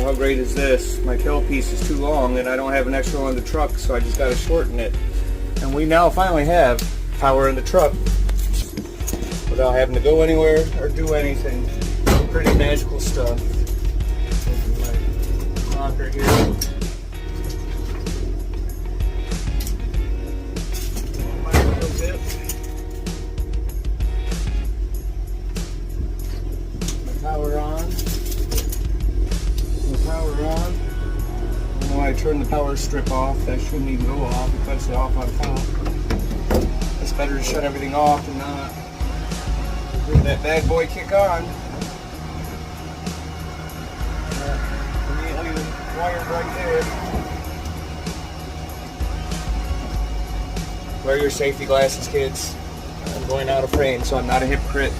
how great is this? My tail piece is too long and I don't have an extra one in the truck, so I just got to shorten it. And we now finally have power in the truck without having to go anywhere or do anything. Pretty magical stuff. My rocker here. Power on. The power on. When I turn the power strip off, that shouldn't even go off. It cuts it off on top. It's better to shut everything off and not bring that bad boy kick on. Immediately wired right there. Wear your safety glasses, kids. I'm going out of frame, so I'm not a hypocrite.